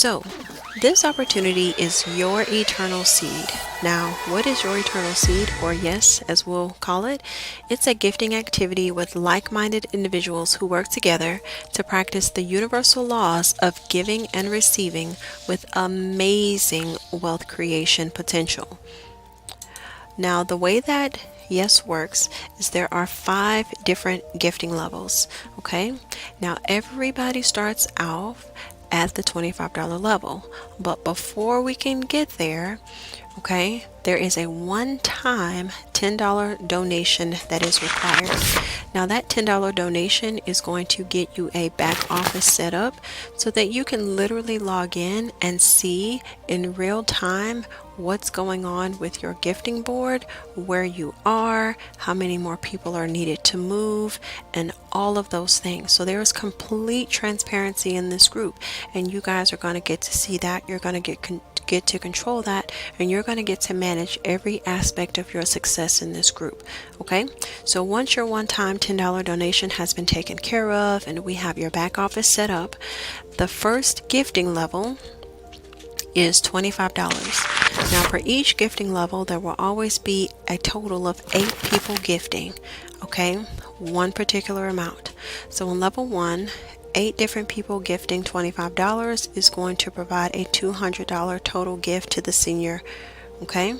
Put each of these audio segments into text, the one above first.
So, this opportunity is your eternal seed. Now, what is your eternal seed, or yes, as we'll call it? It's a gifting activity with like-minded individuals who work together to practice the universal laws of giving and receiving with amazing wealth creation potential. Now, the way that Yes works is there are 5 different gifting levels. Okay, now everybody starts off at the $25 level, but before we can get there, okay, there is a one-time $10 donation that is required. Now that $10 donation is going to get you a back office setup so that you can literally log in and see in real time what's going on with your gifting board, where you are, how many more people are needed to move, and all of those things. So there is complete transparency in this group, and you guys are going to get to see that. You're going to get to control that, and you're going to get to manage every aspect of your success in this group. Okay, so once your one-time $10 donation has been taken care of and we have your back office set up, the first gifting level is $25. Now for each gifting level there will always be a total of 8 people gifting, okay, one particular amount. So in level 1, 8 different people gifting $25 is going to provide a $200 total gift to the senior. Okay,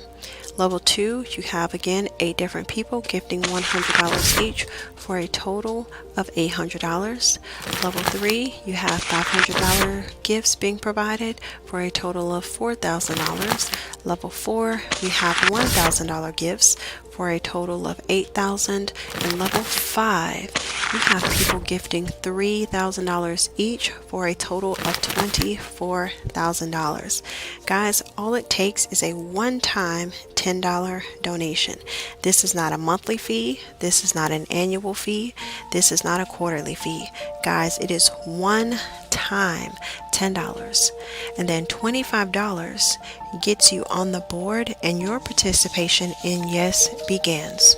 level 2, you have again 8 different people gifting $100 each for a total of $800. Level 3, you have $500 gifts being provided for a total of $4,000. Level 4, you have $1,000 gifts for a total of $8,000. And level 5, you have people gifting $3,000 each for a total of $24,000. Guys, all it takes is a one-time $10 donation. This is not a monthly fee. This is not an annual fee. This is not a quarterly fee. Guys, it is one time $10, and then $25 gets you on the board and your participation in Yes begins.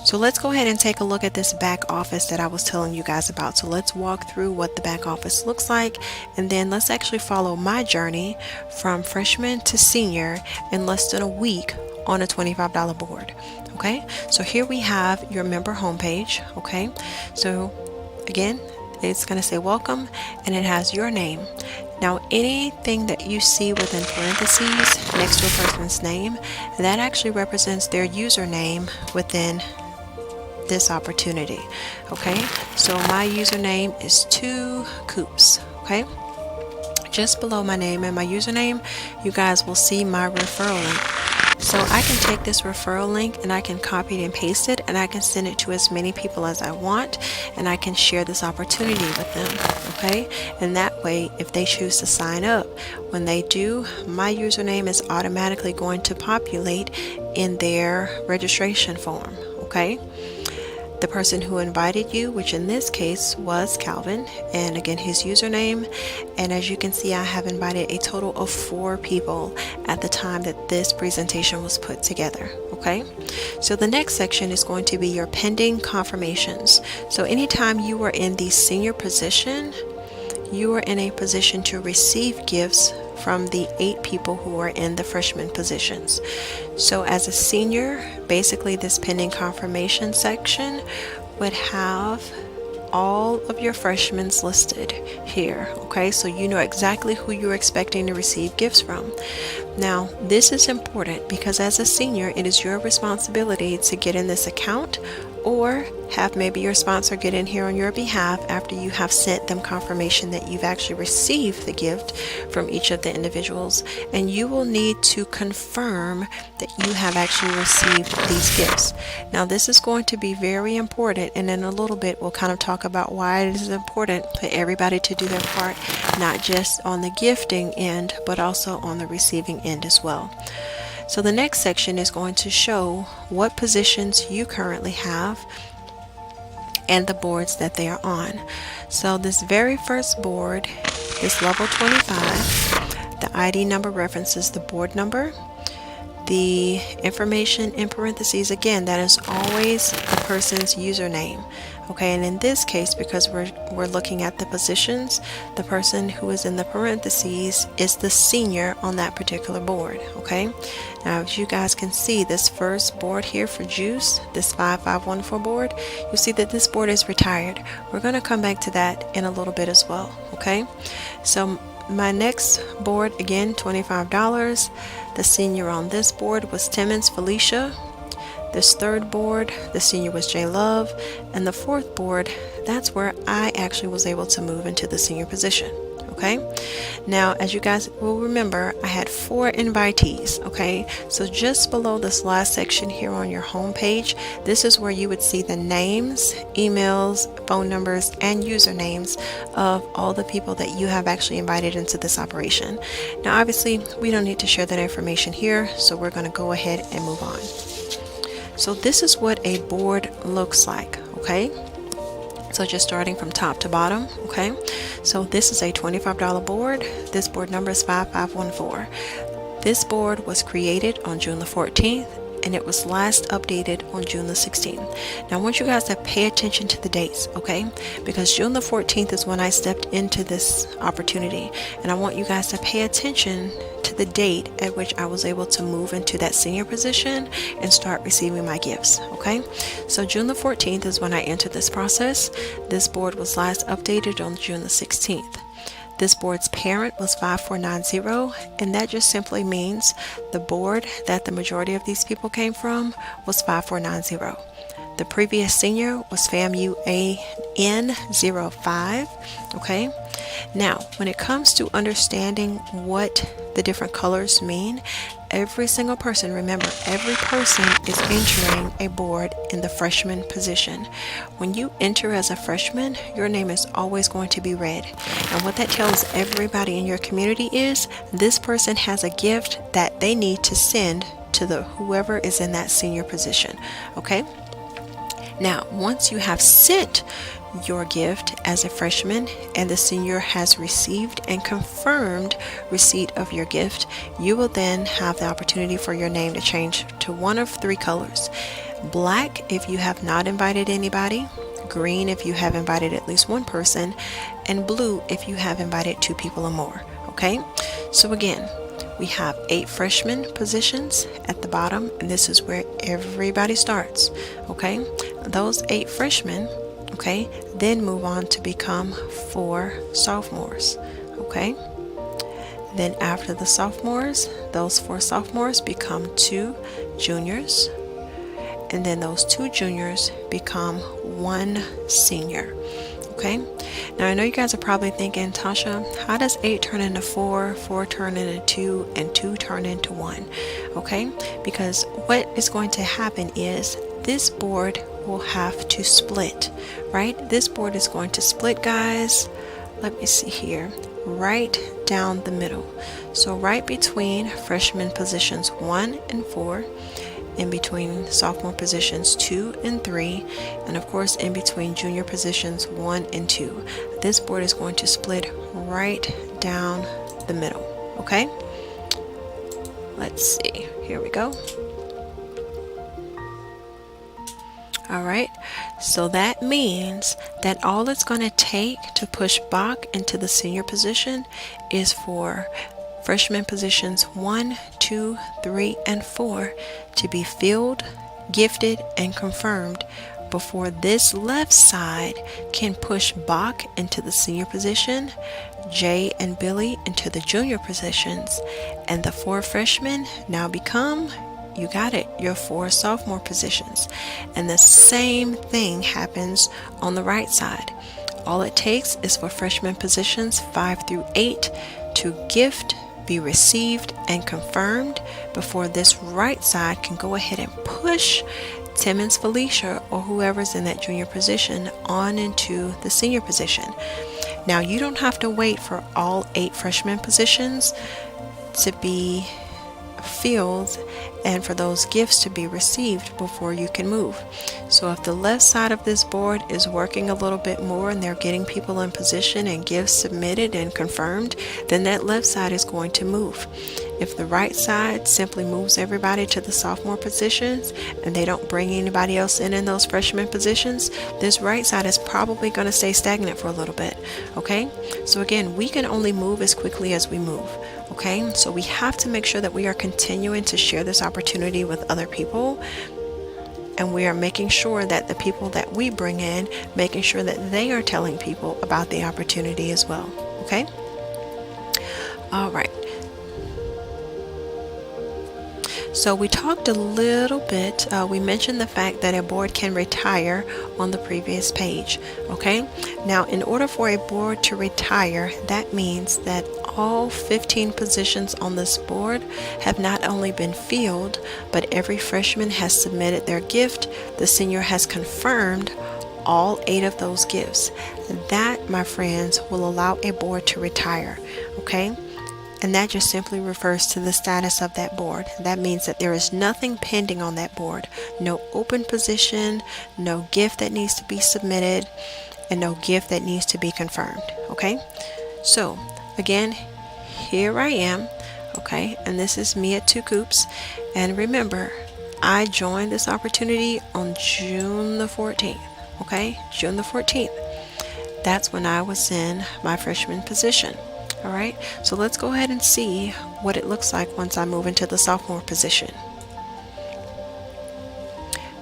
So let's go ahead and take a look at this back office that I was telling you guys about. So let's walk through what the back office looks like, and then let's actually follow my journey from freshman to senior in less than a week on a $25 board. Okay, so here we have your member homepage. Okay, so again, it's going to say welcome, and it has your name. Now anything that you see within parentheses next to a person's name, that actually represents their username within this opportunity. Okay, so my username is 2coops. Okay, just below my name and my username, you guys will see my referral link. So I can take this referral link and I can copy it and paste it, and I can send it to as many people as I want, and I can share this opportunity with them. Okay, and that way if they choose to sign up, when they do, my username is automatically going to populate in their registration form. Okay, the person who invited you, which in this case was Calvin, and again his username, and as you can see I have invited a total of 4 people at the time that this presentation was put together. Okay, so the next section is going to be your pending confirmations. So anytime you are in the senior position, you are in a position to receive gifts from the 8 people who are in the freshman positions. So as a senior, basically this pending confirmation section would have all of your freshmen listed here. Okay, so you know exactly who you're expecting to receive gifts from. Now this is important because as a senior, it is your responsibility to get in this account, or have maybe your sponsor get in here on your behalf after you have sent them confirmation that you've actually received the gift from each of the individuals, and you will need to confirm that you have actually received these gifts. Now this is going to be very important, and in a little bit we'll kind of talk about why it is important for everybody to do their part, not just on the gifting end but also on the receiving end as well. So the next section is going to show what positions you currently have and the boards that they are on. So this very first board, this level 25, the ID number references the board number. The information in parentheses, again, that is always the person's username. Okay, and in this case, because we're looking at the positions, the person who is in the parentheses is the senior on that particular board. Okay, now as you guys can see, this first board here for Juice, this 5514 board, you'll see that this board is retired. We're going to come back to that in a little bit as well. Okay, so my next board, again, $25. The senior on this board was Timmons Felicia. This third board, the senior was J Love, and the fourth board, that's where I actually was able to move into the senior position. Okay, now as you guys will remember, I had 4 invitees. Okay, so just below this last section here on your home page, this is where you would see the names, emails, phone numbers, and usernames of all the people that you have actually invited into this operation. Now obviously we don't need to share that information here, so we're going to go ahead and move on. So this is what a board looks like. Okay, so just starting from top to bottom. Okay, so this is a $25 board. This board number is 5514. This board was created on June the 14th, and it was last updated on June the 16th. Now I want you guys to pay attention to the dates, okay? Because June the 14th is when I stepped into this opportunity, and I want you guys to pay attention to the date at which I was able to move into that senior position and start receiving my gifts. Okay, so June the 14th is when I entered this process. This board was last updated on June the 16th. This board's parent was 5490, and that just simply means the board that the majority of these people came from was 5490. The previous senior was FAMUAN05. Okay, now when it comes to understanding what the different colors mean, every single person, remember, every person is entering a board in the freshman position. When you enter as a freshman, your name is always going to be red, and what that tells everybody in your community is this person has a gift that they need to send to the whoever is in that senior position. Okay, now once you have sent your gift as a freshman and the senior has received and confirmed receipt of your gift, you will then have the opportunity for your name to change to one of 3 colors. Black if you have not invited anybody, green if you have invited at least 1 person, and blue if you have invited 2 people or more. Okay, so again, we have 8 freshman positions at the bottom, and this is where everybody starts. Okay, those 8 freshmen, okay, then move on to become 4 sophomores. Okay, then after the sophomores, those 4 sophomores become 2 juniors, and then those 2 juniors become 1 senior. Okay, now I know you guys are probably thinking, Tasha, how does 8 turn into 4, 4 turn into 2, and 2 turn into 1? Okay, because what is going to happen is this board will have to split, right? This board is going to split, guys. Let me see here, right down the middle. So right between freshman positions 1 and 4, in between sophomore positions 2 and 3, and of course in between junior positions 1 and 2. This board is going to split right down the middle. Okay, let's see, here we go. Alright, so that means that all it's going to take to push Bach into the senior position is for freshman positions 1, 2, 3, and 4 to be filled, gifted, and confirmed before this left side can push Bach into the senior position, Jay and Billy into the junior positions, and the 4 freshmen now become, you got it, your 4 sophomore positions. And the same thing happens on the right side. All it takes is for freshman positions 5 through 8 to gift, be received, and confirmed before this right side can go ahead and push Timmons Felicia or whoever's in that junior position on into the senior position. Now you don't have to wait for all 8 freshman positions to be filled and for those gifts to be received before you can move. So if the left side of this board is working a little bit more and they're getting people in position and gifts submitted and confirmed, then that left side is going to move. If the right side simply moves everybody to the sophomore positions and they don't bring anybody else in those freshman positions, this right side is probably going to stay stagnant for a little bit. Okay, so again, we can only move as quickly as we move. Okay, so we have to make sure that we are continuing to share this opportunity with other people, and we are making sure that the people that we bring in, making sure that they are telling people about the opportunity as well. Okay, all right. So we talked a little bit, we mentioned the fact that a board can retire on the previous page. Okay, now in order for a board to retire, that means that all 15 positions on this board have not only been filled, but every freshman has submitted their gift. The senior has confirmed all 8 of those gifts. That, my friends, will allow a board to retire. Okay, and that just simply refers to the status of that board. That means that there is nothing pending on that board. No open position, no gift that needs to be submitted, and no gift that needs to be confirmed. Okay, so again, here I am. Okay, and this is me at 2 Coops. And remember, I joined this opportunity on June the 14th. Okay, June the 14th. That's when I was in my freshman position. All right, so let's go ahead and see what it looks like once I move into the sophomore position.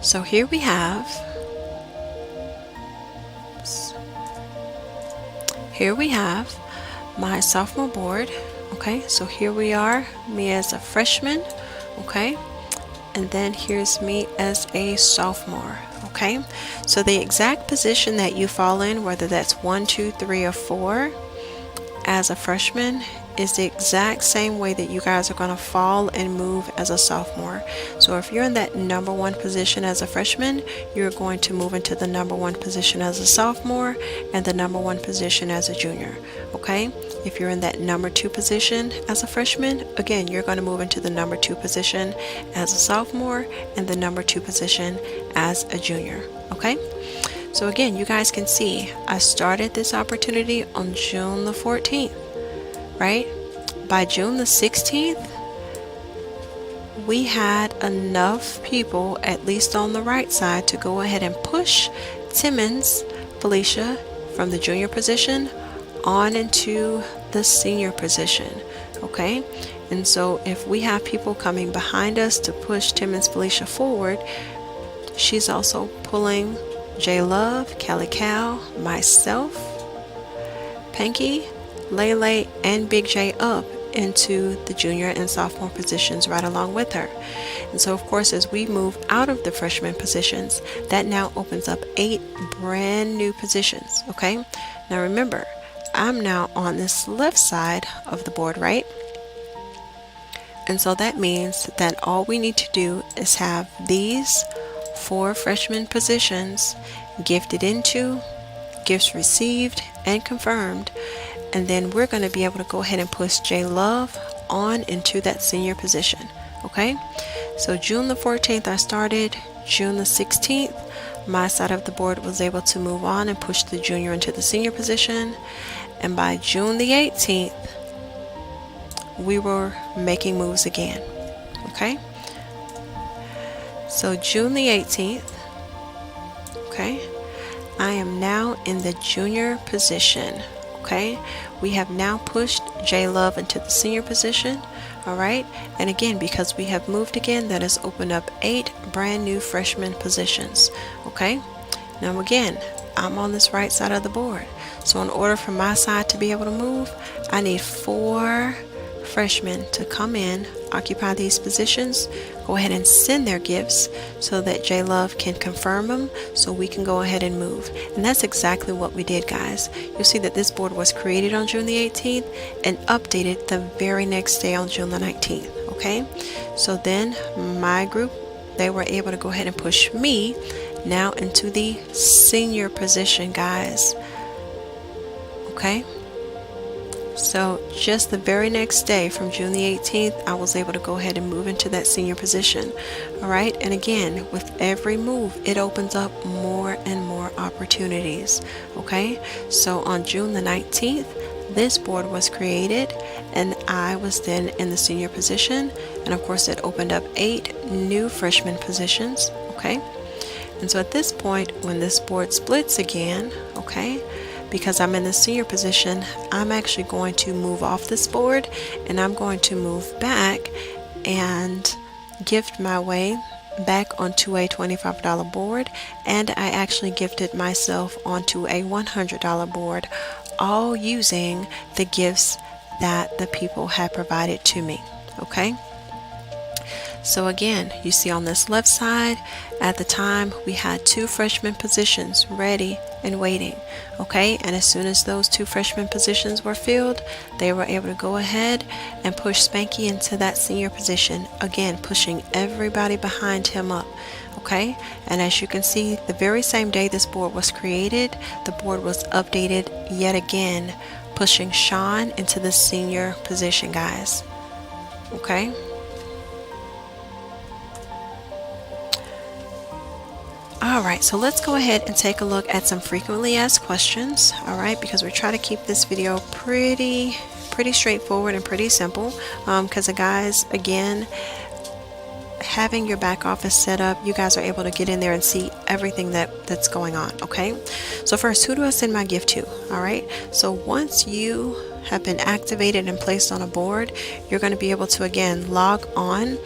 So here we have, my sophomore board. Okay, so here we are, me as a freshman. Okay, and then here's me as a sophomore. Okay, so the exact position that you fall in, whether that's 1, 2, 3, or 4, as a freshman, is the exact same way that you guys are going to fall and move as a sophomore. So if you're in that number 1 position as a freshman, you're going to move into the number 1 position as a sophomore and the number 1 position as a junior. Okay, if you're in that number 2 position as a freshman, again, you're going to move into the number 2 position as a sophomore and the number 2 position as a junior. Okay, so again, you guys can see I started this opportunity on June the 14th, right? By June the 16th, we had enough people, at least on the right side, to go ahead and push Timmons Felicia from the junior position on into the senior position. Okay, and so if we have people coming behind us to push Timmons Felicia forward, she's also pulling J Love, Cali Cal, myself, Panky, Lele, and Big J up into the junior and sophomore positions right along with her. And so of course, as we move out of the freshman positions, that now opens up 8 brand new positions. Okay, now remember, I'm now on this left side of the board, right? And so that means that all we need to do is have these 4 freshman positions gifted into, gifts received, and confirmed, and then we're going to be able to go ahead and push J Love on into that senior position. Okay, so June the 14th I started. June the 16th, my side of the board was able to move on and push the junior into the senior position, and by June the 18th we were making moves again. Okay, so June the 18th, okay, I am now in the junior position. Okay, we have now pushed J Love into the senior position. All right, and again, because we have moved again, that has opened up 8 brand new freshman positions. Okay, now again, I'm on this right side of the board, so in order for my side to be able to move, I need 4 freshmen to come in, occupy these positions, go ahead and send their gifts so that J Love can confirm them so we can go ahead and move. And that's exactly what we did, guys. You'll see that this board was created on June the 18th and updated the very next day on June the 19th. Okay, so then my group, they were able to go ahead and push me now into the senior position, guys. Okay, so just the very next day from June the 18th, I was able to go ahead and move into that senior position. All right, and again, with every move, it opens up more and more opportunities. Okay, so on June the 19th, this board was created and I was then in the senior position, and of course it opened up 8 new freshman positions. Okay, and so at this point, when this board splits again, okay, because I'm in the senior position, I'm actually going to move off this board, and I'm going to move back and gift my way back onto a $25 board, and I actually gifted myself onto a $100 board, all using the gifts that the people had provided to me. Okay, so again, you see on this left side, at the time we had 2 freshman positions ready and waiting. Okay, and as soon as those 2 freshman positions were filled, they were able to go ahead and push Spanky into that senior position, again pushing everybody behind him up. Okay, and as you can see, the very same day this board was created, the board was updated yet again, pushing Sean into the senior position, guys. Okay, alright, so let's go ahead and take a look at some frequently asked questions, alright, because we're trying to keep this video pretty straightforward and pretty simple, because guys, again, having your back office set up, you guys are able to get in there and see everything that's going on. Okay, so first, who do I send my gift to? Alright, so once you have been activated and placed on a board, you're going to be able to again log on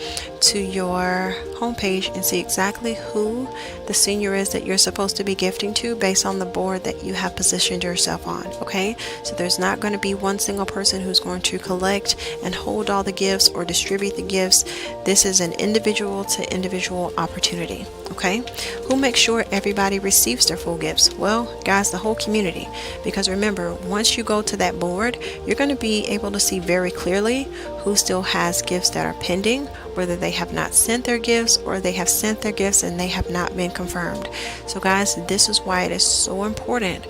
to your homepage and see exactly who the senior is that you're supposed to be gifting to based on the board that you have positioned yourself on. Okay, so there's not going to be one single person who's going to collect and hold all the gifts or distribute the gifts. This is an individual to individual opportunity. Okay, who makes sure everybody receives their full gifts? Well, guys, the whole community, because remember, once you go to that board, you're going to be able to see very clearly who still has gifts that are pending, whether they have not sent their gifts or they have sent their gifts and they have not been confirmed. So guys, this is why it is so important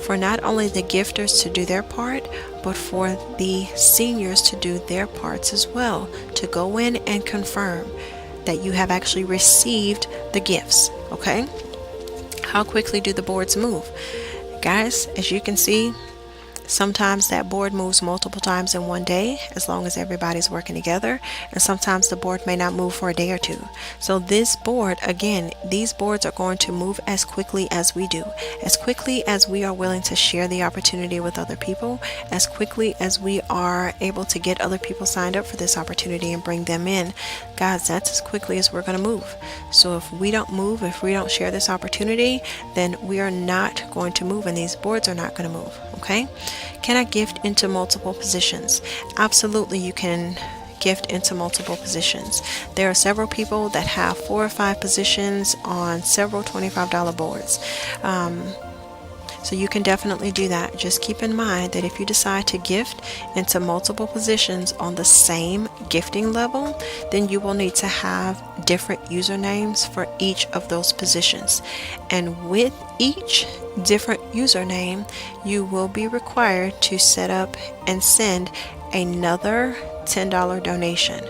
for not only the gifters to do their part, but for the seniors to do their parts as well, to go in and confirm that you have actually received the gifts. Okay, how quickly do the boards move? Guys, as you can see, sometimes that board moves multiple times in one day, as long as everybody's working together, and sometimes the board may not move for a day or two. So this board, again, these boards are going to move as quickly as we do, as quickly as we are willing to share the opportunity with other people, as quickly as we are able to get other people signed up for this opportunity and bring them in. Guys, that's as quickly as we're going to move. So if we don't move, if we don't share this opportunity, then we are not going to move, and these boards are not going to move. Okay, can I gift into multiple positions? Absolutely, you can gift into multiple positions. There are several people that have 4 or 5 positions on several $25 boards. So you can definitely do that. Just keep in mind that if you decide to gift into multiple positions on the same gifting level, then you will need to have different usernames for each of those positions. And with each different username, you will be required to set up and send another $10 donation,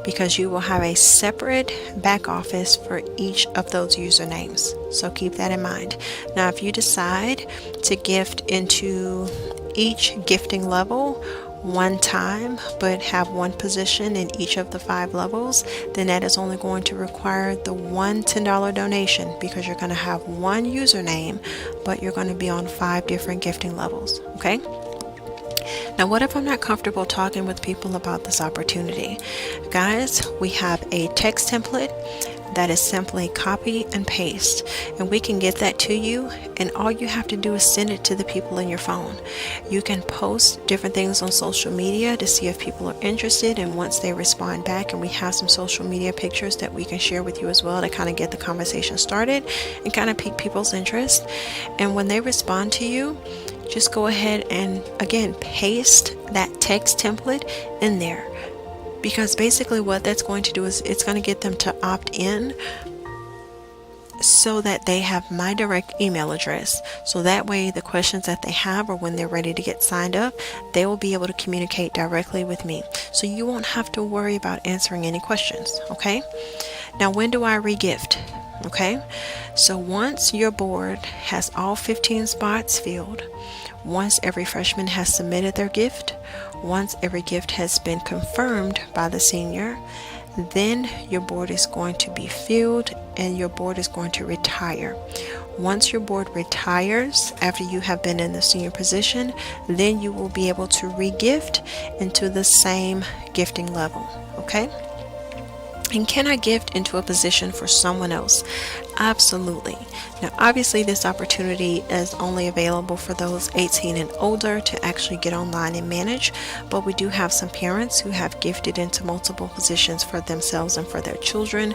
because you will have a separate back office for each of those usernames. So keep that in mind. Now, if you decide to gift into each gifting level one time, but have one position in each of the 5 levels, then that is only going to require the one $10 donation, because you're going to have one username, but you're going to be on 5 different gifting levels. Okay? Now, what if I'm not comfortable talking with people about this opportunity? Guys, we have a text template that is simply copy and paste, and we can get that to you, and all you have to do is send it to the people in your phone. You can post different things on social media to see if people are interested, and once they respond back, and we have some social media pictures that we can share with you as well to kind of get the conversation started and kind of pique people's interest. And when they respond to you, just go ahead and again paste that text template in there, because basically what that's going to do is it's going to get them to opt in so that they have my direct email address. So that way the questions that they have, or when they're ready to get signed up, they will be able to communicate directly with me. So you won't have to worry about answering any questions. Okay, now when do I regift? Okay, so once your board has all 15 spots filled, once every freshman has submitted their gift, Once every gift has been confirmed by the senior, then your board is going to be filled and your board is going to retire. Once your board retires, after you have been in the senior position, then you will be able to re-gift into the same gifting level, okay? And can I gift into a position for someone else? Absolutely. Now, obviously, this opportunity is only available for those 18 and older to actually get online and manage, but we do have some parents who have gifted into multiple positions for themselves and for their children.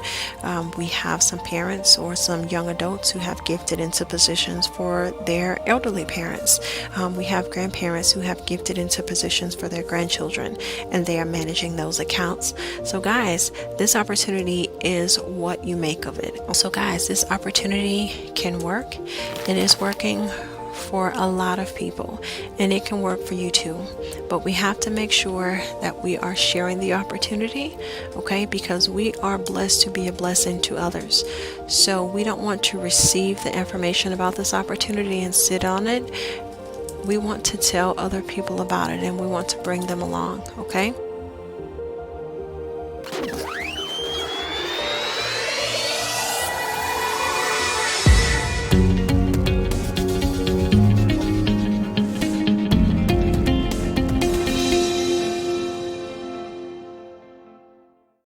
We have some parents or some young adults who have gifted into positions for their elderly parents. We have grandparents who have gifted into positions for their grandchildren, and they are managing those accounts. So guys, this opportunity is what you make of it. So guys, this opportunity can work. It is working for a lot of people, and it can work for you too, but we have to make sure that we are sharing the opportunity, okay, because we are blessed to be a blessing to others. So we don't want to receive the information about this opportunity and sit on it. We want to tell other people about it, and we want to bring them along, okay?